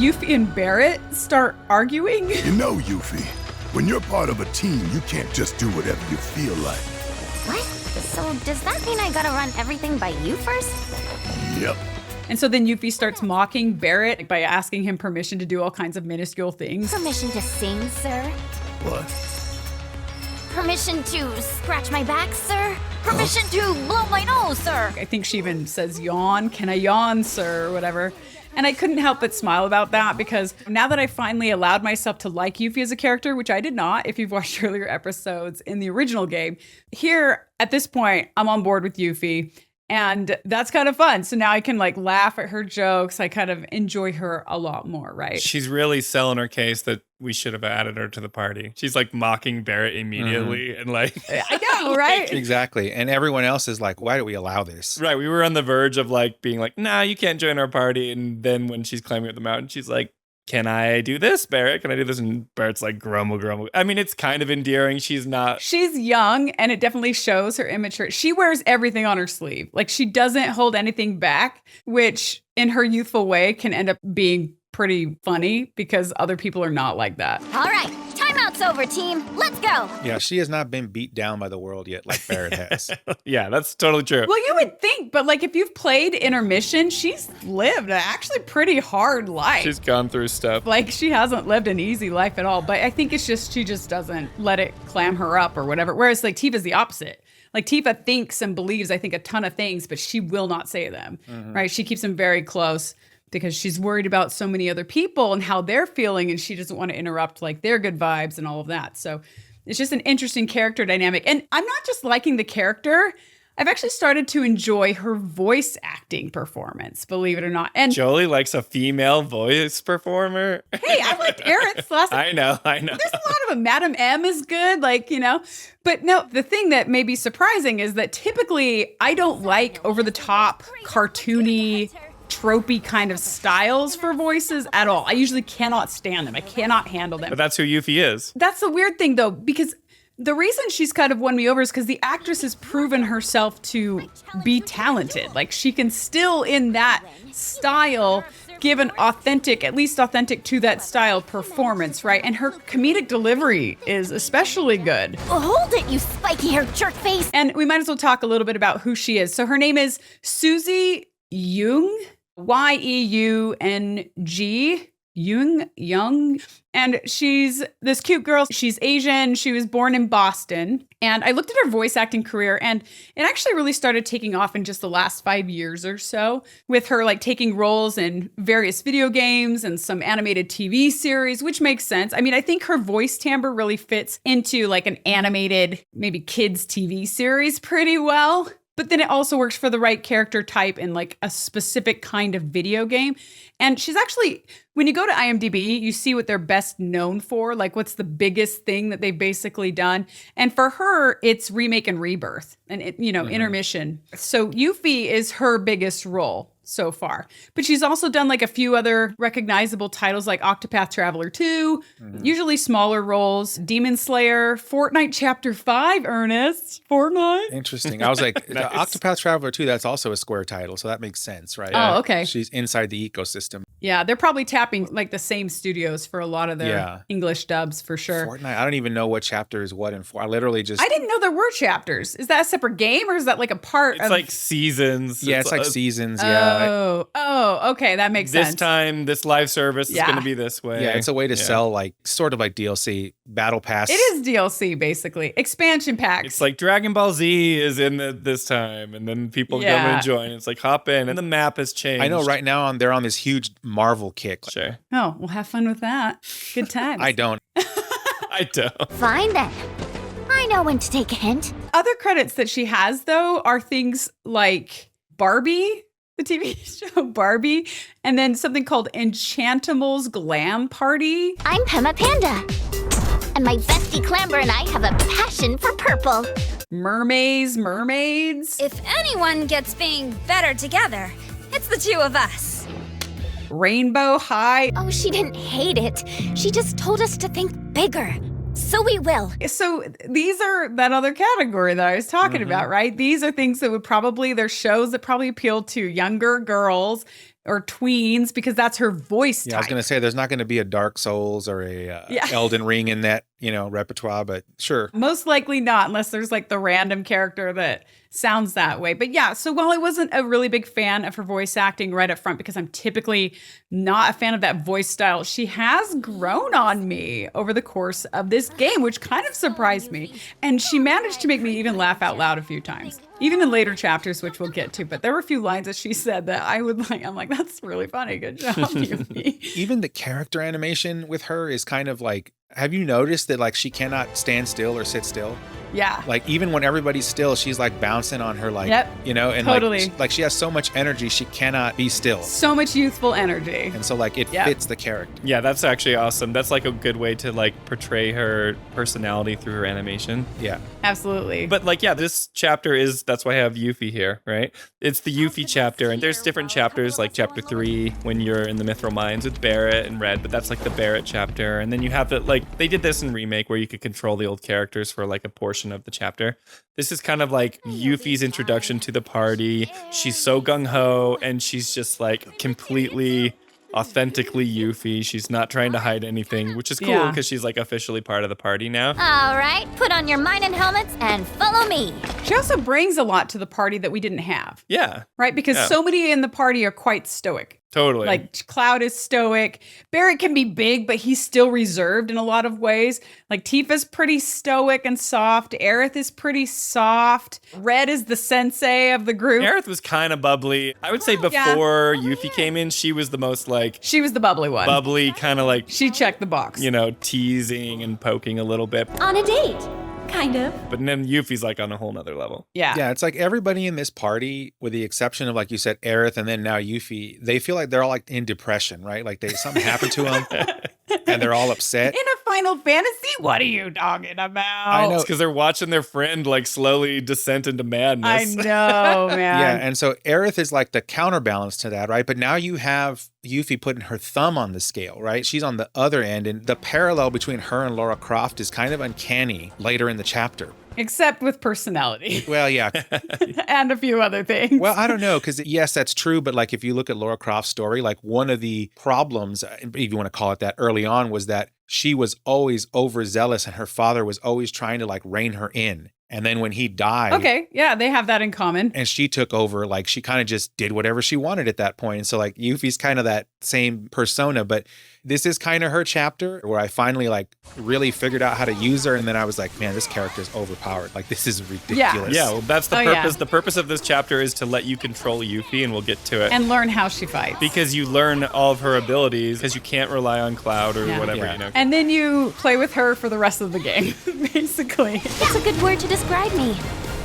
Yuffie and Barret start arguing. You know, Yuffie, when you're part of a team, you can't just do whatever you feel like. What? So does that mean I gotta run everything by you first? Yep. And so then Yuffie starts mocking Barret by asking him permission to do all kinds of minuscule things. Permission to sing, sir? What? Permission to scratch my back, sir? Permission to blow my nose, sir? I think she even says yawn. Can I yawn, sir? Or whatever. And I couldn't help but smile about that because now that I finally allowed myself to like Yuffie as a character, which I did not if you've watched earlier episodes in the original game, here at this point, I'm on board with Yuffie. And that's kind of fun. So now I can like laugh at her jokes. I kind of enjoy her a lot more, right? She's really selling her case that we should have added her to the party. She's like mocking Barret immediately and like... I know, right? Exactly. And everyone else is like, why do we allow this? Right. We were on the verge of like being like, nah, you can't join our party. And then when she's climbing up the mountain, she's like, can I do this, Barret? Can I do this? And Barret's like, grumble. I mean, it's kind of endearing. She's young and it definitely shows her immature. She wears everything on her sleeve. Like she doesn't hold anything back, which in her youthful way can end up being pretty funny because other people are not like that. All right, timeout's over, team. Let's go. Yeah, she has not been beat down by the world yet like Barret has. Yeah, that's totally true. Well, you would think, but like if you've played Intermission, she's lived an actually pretty hard life. She's gone through stuff. Like she hasn't lived an easy life at all. But I think it's just she just doesn't let it clam her up or whatever. Whereas like Tifa's the opposite. Like Tifa thinks and believes, I think, a ton of things, but she will not say them, right? She keeps them very close because she's worried about so many other people and how they're feeling, and she doesn't want to interrupt like their good vibes and all of that. So it's just an interesting character dynamic. And I'm not just liking the character. I've actually started to enjoy her voice acting performance, believe it or not. And Jolie likes a female voice performer. Hey, I liked Aerith's last. I know. There's a lot of them. Madam M is good, like, you know. But no, the thing that may be surprising is that typically I don't like over-the-top, cartoony, tropey kind of styles for voices at all. I usually cannot stand them. I cannot handle them. But that's who Yuffie is. That's the weird thing, though, because the reason she's kind of won me over is because the actress has proven herself to be talented. Like, she can still, in that style, give an authentic, at least authentic to that style performance, right? And her comedic delivery is especially good. Hold it, you spiky-haired jerk face. And we might as well talk a little bit about who she is. So her name is Suzie Yeung, Yeung, Yeung. And she's this cute girl. She's Asian. She was born in Boston. And I looked at her voice acting career, and it actually really started taking off in just the last 5 years or so, with her like taking roles in various video games and some animated TV series, which makes sense. I mean, I think her voice timbre really fits into like an animated, maybe kids TV series pretty well. But then it also works for the right character type in like a specific kind of video game. And she's actually, when you go to IMDb, you see what they're best known for, like what's the biggest thing that they've basically done. And for her, it's Remake and Rebirth and, Intermission. So Yuffie is her biggest role so far. But she's also done like a few other recognizable titles like Octopath Traveler 2, usually smaller roles, Demon Slayer, Fortnite Chapter 5, Ernest. Fortnite. Interesting. I was like, Nice. Octopath Traveler 2, that's also a Square title, so that makes sense, right? Oh, okay. She's inside the ecosystem. Yeah, they're probably tapping like the same studios for a lot of their Yeah. English dubs for sure. Fortnite, I don't even know what chapter is what in 4. I literally just... I didn't know there were chapters. Is that a separate game or is that like a part It's of... like seasons. Yeah, it's like seasons, yeah. Oh, okay, that makes This sense. time, this live service is Yeah. going to be this way. Yeah, it's a way to sell like sort of like DLC, Battle Pass. It is DLC, basically. Expansion packs. It's like Dragon Ball Z is in this time, and then people come Yeah. and join. It's like hop in, and the map has changed. I know right now they're on this huge Marvel kick. Sure. Oh, we'll have fun with that. Good times. I don't. I don't. Fine then. I know when to take a hint. Other credits that she has, though, are things like Barbie, the TV show Barbie, and then something called Enchantimals Glam Party. I'm Pema Panda. And my bestie Clamber and I have a passion for purple. Mermaids. If anyone gets being better together, it's the two of us. Rainbow High. Oh, she didn't hate it. She just told us to think bigger. So we will. So these are that other category that I was talking about, right? These are things that would probably, they're shows that probably appeal to younger girls or tweens because that's her voice type. Yeah, I was going to say there's not going to be a Dark Souls or a Elden Ring in that, repertoire, but sure. Most likely not, unless there's like the random character that sounds that way. But yeah, so while I wasn't a really big fan of her voice acting right up front, because I'm typically not a fan of that voice style, she has grown on me over the course of this game, which kind of surprised me. And she managed to make me even laugh out loud a few times, even in later chapters, which we'll get to. But there were a few lines that she said that I'm like, that's really funny. Good job, Yuffie. Even the character animation with her is kind of like, have you noticed that like she cannot stand still or sit still? Yeah. Like even when everybody's still, she's like bouncing on her like, and totally. like she has so much energy, she cannot be still. So much youthful energy. And so like it fits the character. Yeah, that's actually awesome. That's like a good way to like portray her personality through her animation. Yeah. Absolutely. But like, this chapter that's why I have Yuffie here, right? It's the Yuffie chapter, and there's different chapters like chapter 3 when you're in the Mithril Mines with Barret and Red, but that's like the Barret chapter. And then you have they did this in Remake where you could control the old characters for like a portion of the chapter. This is kind of like Yuffie's introduction to the party. She's so gung-ho and she's just like completely authentically Yuffie. She's not trying to hide anything, which is cool because she's like officially part of the party now. All right, put on your mining helmets and follow me. She also brings a lot to the party that we didn't have. Yeah. Right? Because so many in the party are quite stoic. Totally. Like Cloud is stoic. Barret can be big, but he's still reserved in a lot of ways. Like Tifa's pretty stoic and soft. Aerith is pretty soft. Red is the sensei of the group. Aerith was kind of bubbly. I would say before Yuffie came in, she was the most like... She was the bubbly one. Bubbly, kind of like... She checked the box. Teasing and poking a little bit. On a date. Kind of. But then Yuffie's like on a whole nother level. Yeah. Yeah, it's like everybody in this party, with the exception of, like you said, Aerith and then now Yuffie, they feel like they're all like in depression, right? Like something happened to them and they're all upset. In a Final Fantasy? What are you talking about? I know. It's because they're watching their friend like slowly descend into madness. I know, man. Yeah, and so Aerith is like the counterbalance to that, right? But now you have Yuffie putting her thumb on the scale, right? She's on the other end, and the parallel between her and Lara Croft is kind of uncanny later in the chapter. Except with personality. Well, yeah. And a few other things. Well, I don't know, because yes, that's true. But like if you look at Lara Croft's story, like one of the problems, if you want to call it that, early on was that she was always overzealous and her father was always trying to like rein her in. And then when he died. Okay, yeah, they have that in common. And she took over, like she kind of just did whatever she wanted at that point. And so like Yuffie's kind of that same persona, but this is kind of her chapter where I finally like really figured out how to use her. And then I was like, man, this character is overpowered. Like this is ridiculous. Yeah, well, that's the purpose. Yeah. The purpose of this chapter is to let you control Yuffie, and we'll get to it. And learn how she fights. Because you learn all of her abilities, because you can't rely on Cloud or whatever, Yeah. And then you play with her for the rest of the game, basically. That's a good word to describe me.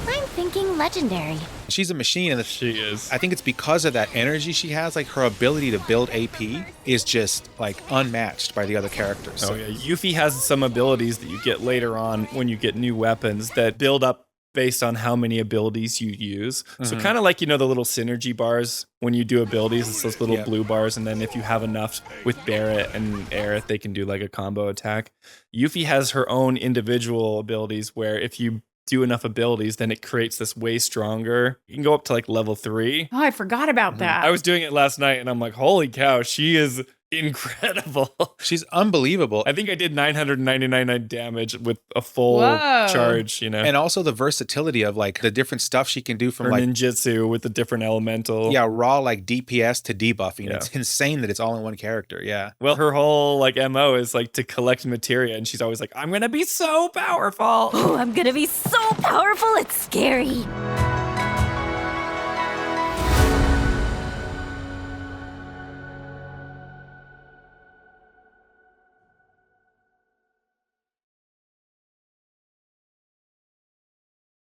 I'm thinking legendary. She's a machine. And She is. I think it's because of that energy she has, like her ability to build AP is just like unmatched by the other characters. Oh yeah, Yuffie has some abilities that you get later on when you get new weapons that build up based on how many abilities you use. So kind of like, the little synergy bars when you do abilities, it's those little blue bars. And then if you have enough with Barret and Aerith, they can do like a combo attack. Yuffie has her own individual abilities where if you do enough abilities, then it creates this way stronger. You can go up to like level 3. Oh, I forgot about that. I was doing it last night and I'm like, holy cow, she is incredible. She's unbelievable. I think I did 999 damage with a full Whoa. charge, And also the versatility of like the different stuff she can do from Her like ninjutsu with the different elemental. yeah, raw like DPS to debuffing. Yeah. It's insane that it's all in one character. Yeah. Well, her whole like MO is like to collect materia, and she's always like, I'm gonna be so powerful. Oh, I'm gonna be so powerful, it's scary.